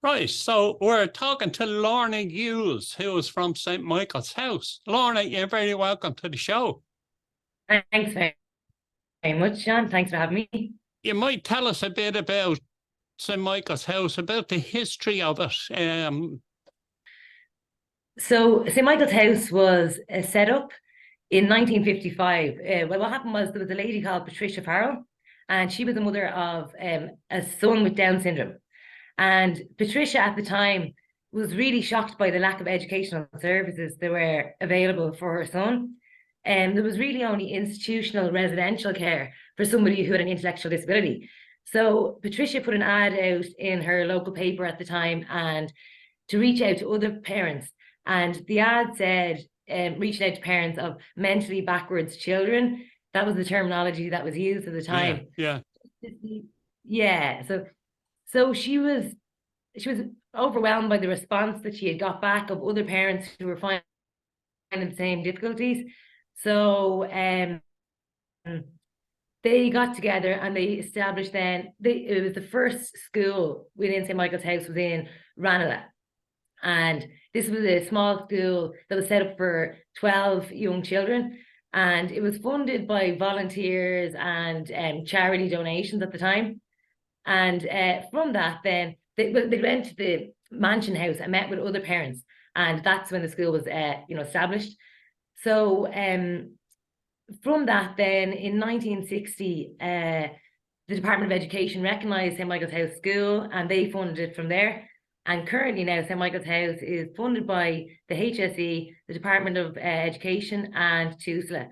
Right, so we're talking to Lorna Hughes, who is from St. Michael's House. Lorna, you're very welcome to the show. Thanks very much, John. Thanks for having me. You might tell us a bit about St. Michael's House, about the history of it. So, St. Michael's House was set up in 1955. Well, what happened was there was a lady called Patricia Farrell, and she was the mother of a son with Down syndrome. And Patricia at the time was really shocked by the lack of educational services that were available for her son. And there was really only institutional residential care for somebody who had an intellectual disability. So Patricia put an ad out in her local paper at the time and to reach out to other parents. And the ad said, reaching out to parents of mentally backwards children. That was the terminology that was used at the time. Yeah. Yeah. So she was overwhelmed by the response that she had got back of other parents who were finding the same difficulties. So they got together and they established it was the first school within St. Michael's House was in Ranelagh. And this was a small school that was set up for 12 young children. And it was funded by volunteers and charity donations at the time. And from that, then they went to the mansion house and met with other parents. And that's when the school was established. So from that, then in 1960, the Department of Education recognised St. Michael's House School and they funded it from there. And currently now St. Michael's House is funded by the HSE, the Department of Education and Tulsa.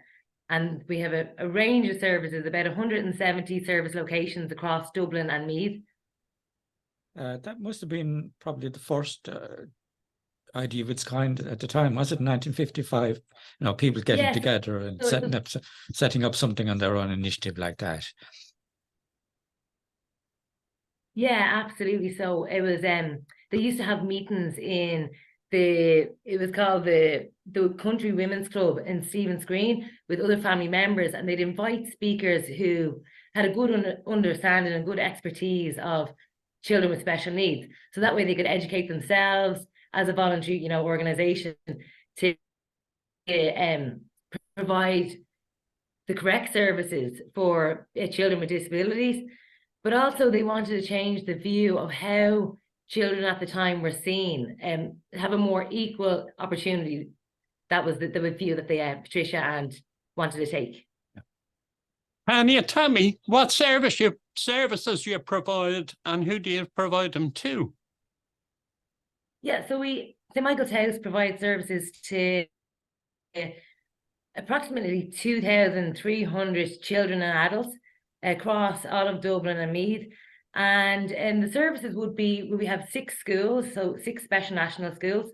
And we have a range of services, about 170 service locations across Dublin and Meath. That must have been probably the first idea of its kind at the time, was it? 1955, people getting together and setting up something on their own initiative like that. Yeah, absolutely. So it was they used to have meetings in it was called the Country Women's Club in Stephen's Green with other family members, and they'd invite speakers who had a good understanding and good expertise of children with special needs. So that way they could educate themselves as a voluntary, organization to provide the correct services for children with disabilities. But also they wanted to change the view of how children at the time were seen and have a more equal opportunity. That was the view that Patricia and wanted to take. Can you tell me what services you provide and who do you provide them to? Yeah, so St. Michael's House provides services to approximately 2,300 children and adults across all of Dublin and Meath. And the services we have 6 schools, so 6 special national schools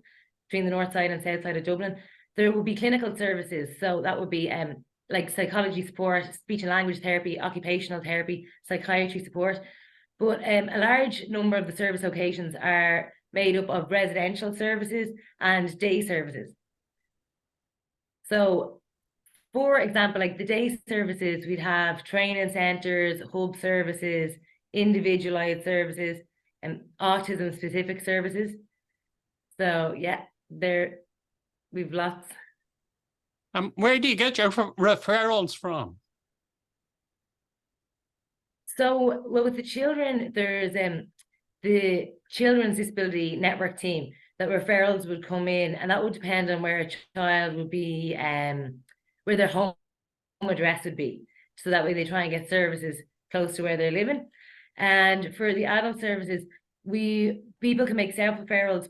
between the north side and south side of Dublin. There will be clinical services, so that would be like psychology support, speech and language therapy, occupational therapy, psychiatry support. But a large number of the service locations are made up of residential services and day services. So for example, like the day services, we'd have training centres, hub services, individualized services, and autism specific services. So yeah, we've lots. Where do you get your referrals from? So, well, with the children, there's the Children's Disability Network team that referrals would come in, and that would depend on where a child would be, where their home address would be. So that way they try and get services close to where they're living. And for the adult services, people can make self-referrals,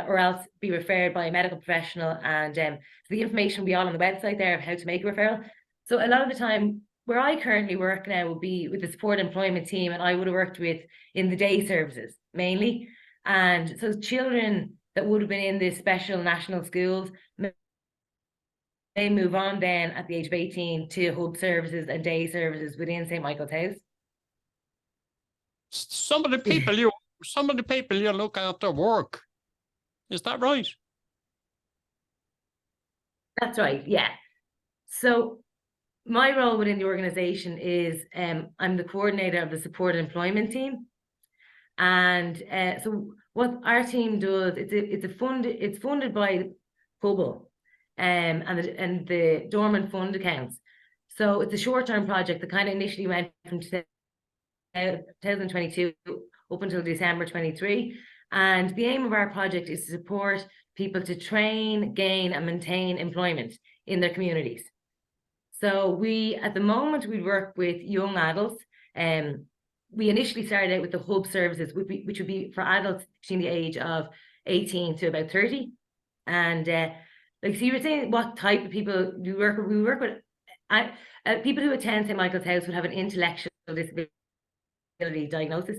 or else be referred by a medical professional. And so the information will be all on the website there of how to make a referral. So a lot of the time, where I currently work now will be with the support employment team, and I would have worked with in the day services mainly. And so children that would have been in the special national schools, they move on then at the age of 18 to hub services and day services within St. Michael's House. Some of the people you look after work. Is that right? That's right, yeah. So my role within the organisation is I'm the coordinator of the support employment team. And so what our team does, it's funded by Hubble, and the dormant fund accounts. So it's a short-term project that kind of initially went from 2022 up until December 23. And the aim of our project is to support people to train, gain, and maintain employment in their communities. So at the moment, we work with young adults. We initially started out with the hub services, which would be for adults between the age of 18 to about 30. And like, so you were saying what type of people we work with? We work with people who attend St. Michael's House would have an intellectual disability diagnosis,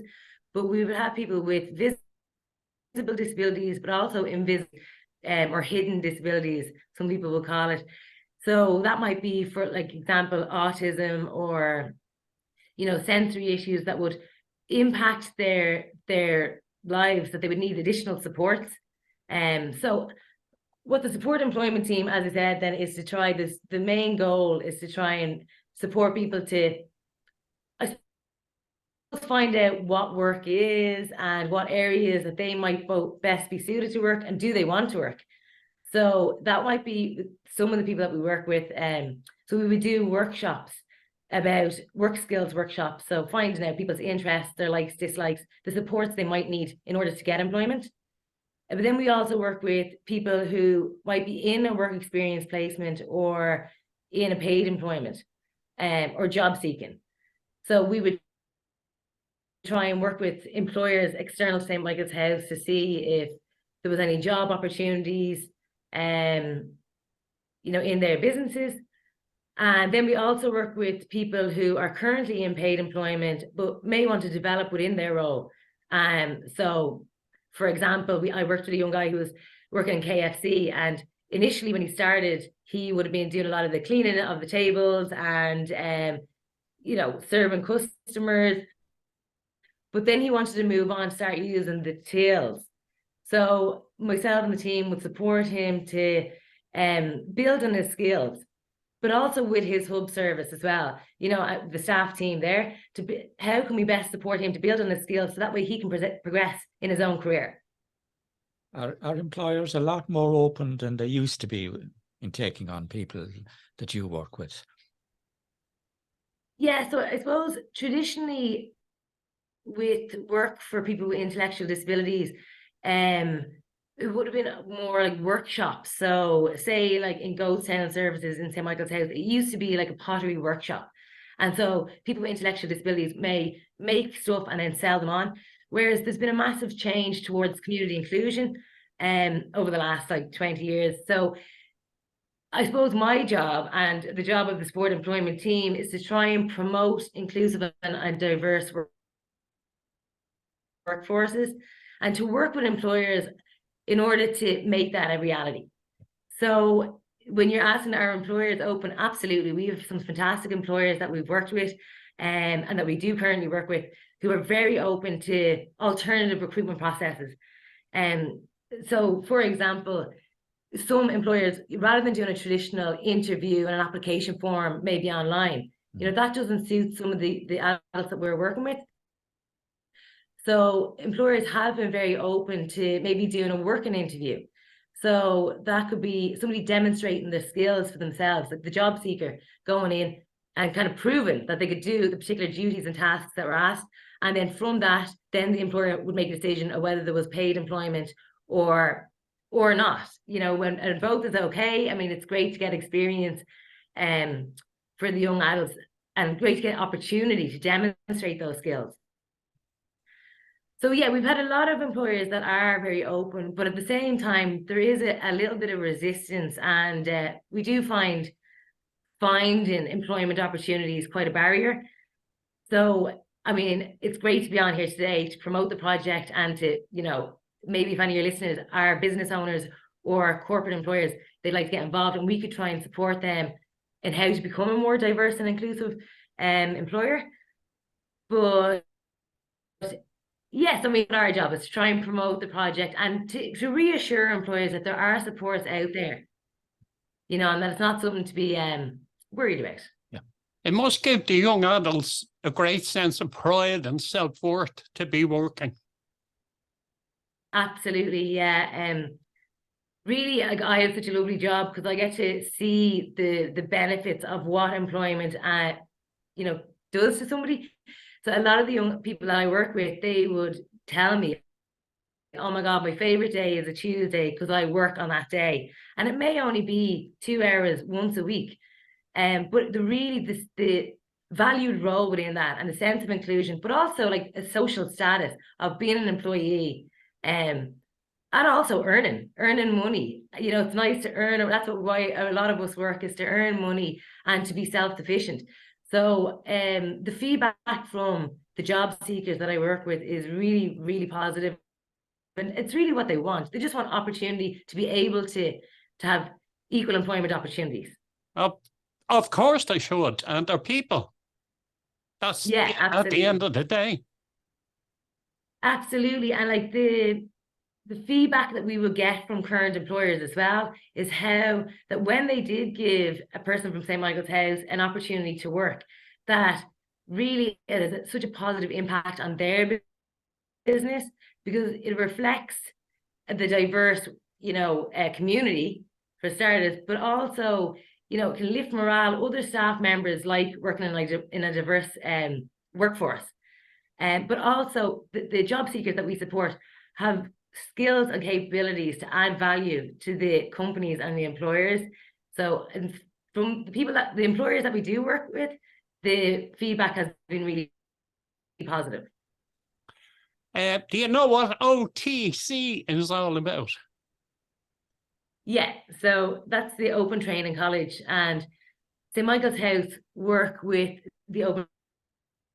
but we would have people with visible disabilities, but also invisible or hidden disabilities, some people will call it. So that might be, for like example, autism, or sensory issues that would impact their lives, that they would need additional supports. So what the support employment team, as I said, then is to try this. The main goal is to try and support people to find out what work is and what areas that they might both best be suited to work, and do they want to work. So that might be some of the people that we work with. So we would do workshops about work skills workshops. So finding out people's interests, their likes, dislikes, the supports they might need in order to get employment. But then we also work with people who might be in a work experience placement or in a paid employment, or job seeking. So we would try and work with employers external to St. Michael's House to see if there was any job opportunities, in their businesses. And then we also work with people who are currently in paid employment, but may want to develop within their role. So, for example, I worked with a young guy who was working in KFC, and initially when he started, he would have been doing a lot of the cleaning of the tables and, serving customers. But then he wanted to move on, start using the tills. So myself and the team would support him to build on his skills, but also with his hub service as well, the staff team there, how can we best support him to build on his skills so that way he can progress in his own career. Are employers a lot more open than they used to be in taking on people that you work with? Yeah, so I suppose traditionally with work for people with intellectual disabilities, it would have been more like workshops. So say like in Ghost Town Services in St. Michael's House, it used to be like a pottery workshop. And so people with intellectual disabilities may make stuff and then sell them on. Whereas there's been a massive change towards community inclusion over the last 20 years. So I suppose my job and the job of the support employment team is to try and promote inclusive and diverse workforces, and to work with employers in order to make that a reality. So when you're asking, are employers open? Absolutely. We have some fantastic employers that we've worked with and that we do currently work with, who are very open to alternative recruitment processes. So for example, some employers, rather than doing a traditional interview and an application form, maybe online, that doesn't suit some of the adults that we're working with. So employers have been very open to maybe doing a working interview. So that could be somebody demonstrating their skills for themselves, like the job seeker going in and kind of proving that they could do the particular duties and tasks that were asked. And then from that, then the employer would make a decision of whether there was paid employment or not. When both is okay. I mean, it's great to get experience for the young adults, and great to get opportunity to demonstrate those skills. So yeah, we've had a lot of employers that are very open, but at the same time, there is a little bit of resistance, and we do finding employment opportunities quite a barrier. So, I mean, it's great to be on here today to promote the project, and to, maybe if any of your listeners are business owners or corporate employers, they'd like to get involved, and we could try and support them in how to become a more diverse and inclusive employer. But yes, I mean, our job is to try and promote the project and to reassure employers that there are supports out there, and that it's not something to be worried about. Yeah. It must give the young adults a great sense of pride and self-worth to be working. Absolutely, yeah. Really, I have such a lovely job because I get to see the benefits of what employment, does to somebody. So a lot of the young people that I work with, they would tell me, oh my God, my favorite day is a Tuesday because I work on that day. And it may only be 2 hours once a week. But the valued role within that and the sense of inclusion, but also like a social status of being an employee, and also earning money. It's nice to earn. That's why a lot of us work, is to earn money and to be self-sufficient. So the feedback from the job seekers that I work with is really, really positive. And it's really what they want. They just want opportunity to be able to have equal employment opportunities. Of course they should, and they're people. That's at the end of the day. Absolutely. And like the feedback that we will get from current employers as well is how that when they did give a person from St. Michael's House an opportunity to work, that really it has such a positive impact on their business, because it reflects the diverse, community for starters, but also, it can lift morale. Other staff members like working in a diverse workforce. But also the job seekers that we support have skills and capabilities to add value to the companies and the employers. So from the employers that we do work with, the feedback has been really positive. Do you know what OTC is all about? Yeah, so that's the Open Training College, and St. Michael's House work with the Open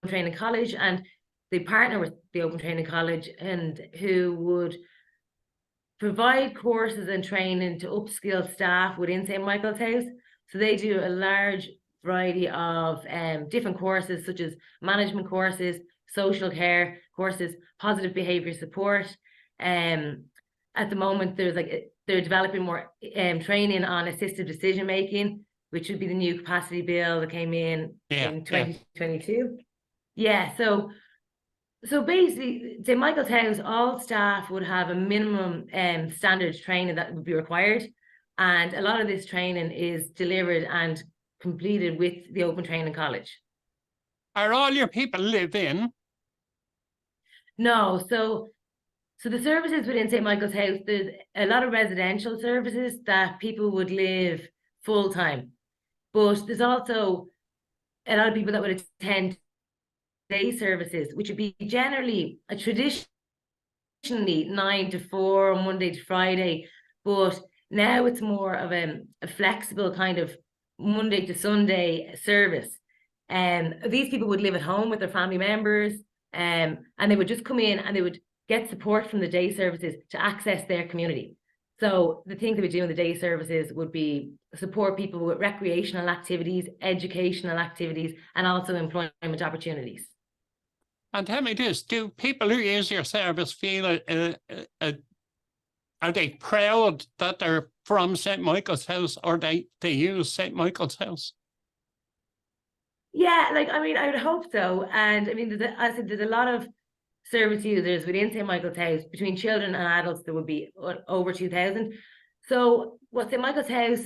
Training College, and they partner with the Open Training College, and who would provide courses and training to upskill staff within St. Michael's House. So they do a large variety of different courses, such as management courses, social care courses, positive behaviour support. At the moment, they're developing more training on assistive decision making, which would be the new capacity bill that came in 2022. Yeah, so basically, St. Michael's House, all staff would have a minimum standard training that would be required, and a lot of this training is delivered and completed with the Open Training College. Are all your people live in? No, so the services within St. Michael's House, there's a lot of residential services that people would live full time, but there's also a lot of people that would attend day services, which would be generally traditionally 9 to 4, Monday to Friday, but now it's more of a flexible kind of Monday to Sunday service. These people would live at home with their family members, and they would just come in and they would get support from the day services to access their community. So the things they would do in the day services would be support people with recreational activities, educational activities, and also employment opportunities. And tell me this, do people who use your service feel, are they proud that they're from St. Michael's House, or they use St. Michael's House? Yeah, I would hope so. And I mean, there's a lot of service users within St. Michael's House. Between children and adults, there would be over 2,000. So what St. Michael's House,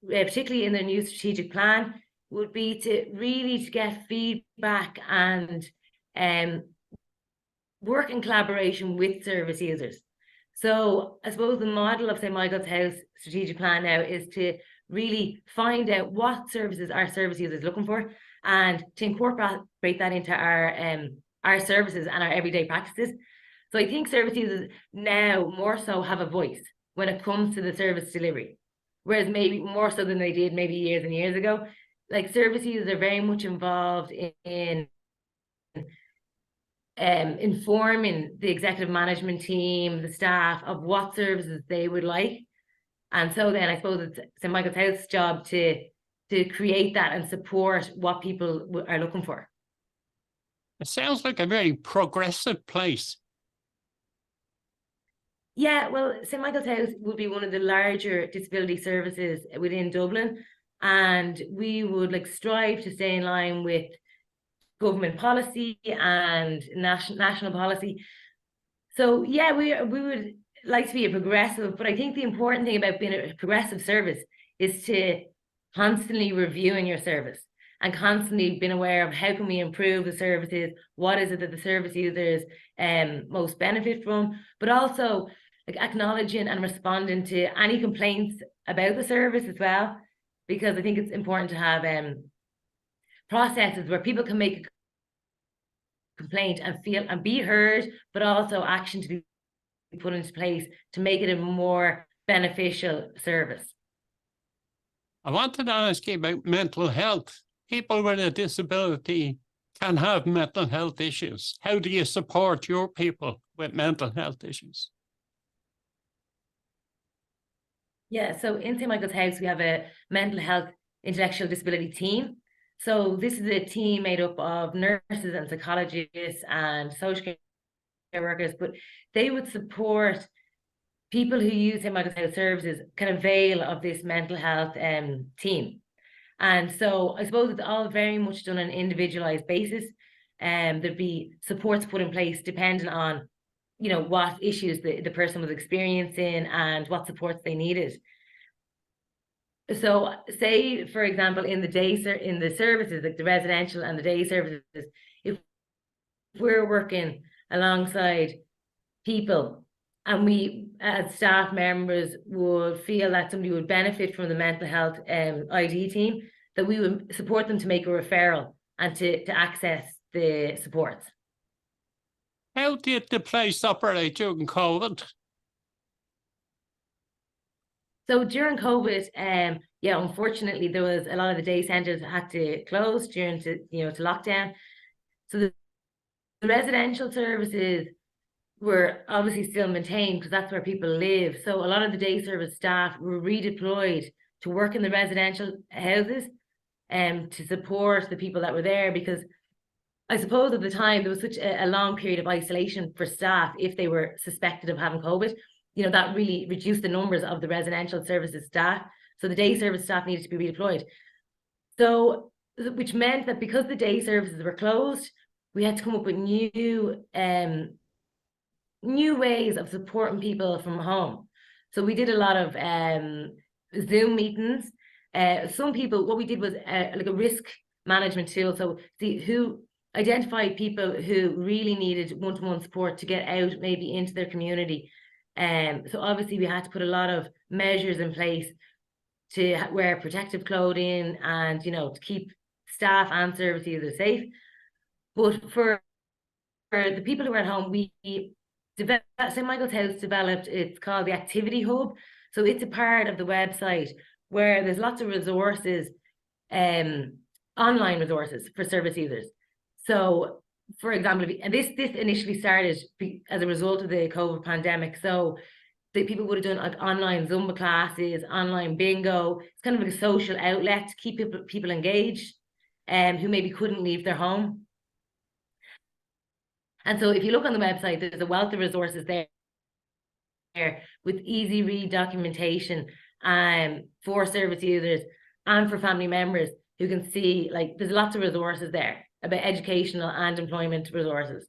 particularly in their new strategic plan, would be to really get feedback and work in collaboration with service users. So I suppose the model of St. Michael's House strategic plan now is to really find out what services our service users are looking for, and to incorporate that into our services and our everyday practices. So I think service users now more so have a voice when it comes to the service delivery, whereas maybe more so than they did maybe years and years ago. Like, service users are very much involved in informing the executive management team, the staff, of what services they would like. And so then I suppose it's St. Michael's House's job to create that and support what people are looking for. It sounds like a very progressive place. Yeah, well, St. Michael's House would be one of the larger disability services within Dublin, and we would strive to stay in line with government policy and national policy. So yeah, we would like to be a progressive, but I think the important thing about being a progressive service is to constantly reviewing your service and constantly being aware of how can we improve the services, what is it that the service users most benefit from, but also like acknowledging and responding to any complaints about the service as well, because I think it's important to have processes where people can make a complaint and feel and be heard, but also action to be put into place to make it a more beneficial service. I wanted to ask you about mental health. People with a disability can have mental health issues. How do you support your people with mental health issues? Yeah, so in St. Michael's House, we have a mental health intellectual disability team. So this is a team made up of nurses and psychologists and social care workers, but they would support people who use St. Michael's House services can avail of this mental health team. And so I suppose it's all very much done on an individualized basis. There'd be supports put in place depending on, you know, what issues the person was experiencing and what supports they needed. So say, for example, in the services, like the residential and the day services, if we're working alongside people and we as staff members would feel that somebody would benefit from the mental health ID team, that we would support them to make a referral and to access the supports. How did the place operate during COVID? So during COVID, yeah, unfortunately, there was a lot of the day centres had to close during to lockdown. So the residential services were obviously still maintained because that's where people live. So a lot of the day service staff were redeployed to work in the residential houses to support the people that were there, because I suppose at the time there was such a long period of isolation for staff if they were suspected of having COVID. You know, that really reduced the numbers of the residential services staff. So the day service staff needed to be redeployed. So, which meant that because the day services were closed, we had to come up with new ways of supporting people from home. So we did a lot of Zoom meetings. Some people, what we did was like a risk management tool. So who identified people who really needed one-to-one support to get out maybe into their community. So obviously we had to put a lot of measures in place to wear protective clothing and, you know, to keep staff and service users safe. But for the people who are at home, St. Michael's House developed, it's called the Activity Hub. So it's a part of the website where there's lots of resources, online resources for service users. So, for example, and this initially started as a result of the COVID pandemic. So the people would have done like online Zumba classes, online bingo. It's kind of like a social outlet to keep people engaged, who maybe couldn't leave their home. And so if you look on the website, there's a wealth of resources there with easy read documentation for service users and for family members who can see, like, there's lots of resources there about educational and employment resources.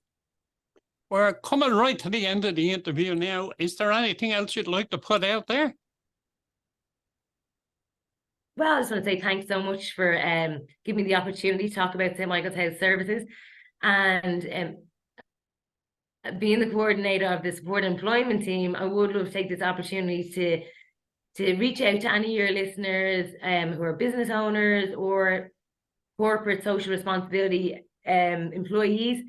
We're coming right to the end of the interview now. Is there anything else you'd like to put out there? Well, I just want to say thanks so much for giving me the opportunity to talk about St. Michael's House services, and being the coordinator of the support employment team. I would love to take this opportunity to reach out to any of your listeners who are business owners or corporate social responsibility employees,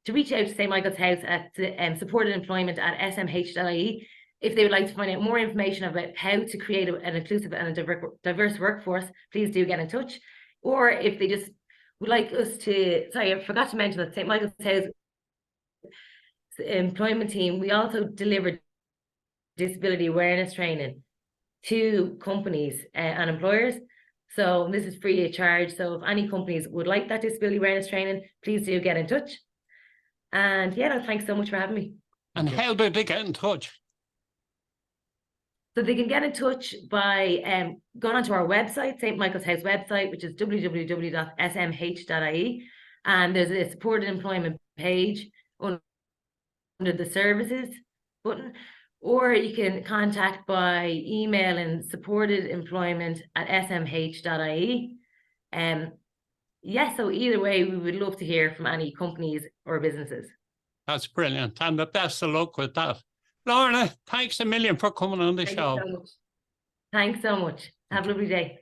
to reach out to St. Michael's House at supported employment at smh.ie if they would like to find out more information about how to create an inclusive and a diverse workforce. Please do get in touch. Or if they just would like us to, sorry, I forgot to mention that St. Michael's House employment team, we also deliver disability awareness training to companies and employers. So this is free of charge. So if any companies would like that disability awareness training, please do get in touch. And yeah, no, thanks so much for having me. And how do they get in touch? So they can get in touch by going onto our website, St. Michael's House website, which is www.smh.ie. And there's a supported employment page under under the services button, or you can contact by email and supportedemployment@smh.ie. Yeah, so either way, we would love to hear from any companies or businesses. That's brilliant. And the best of luck with that. Lorna, thanks a million for coming on the Thank you show. so much. Thanks so much. Have a lovely day.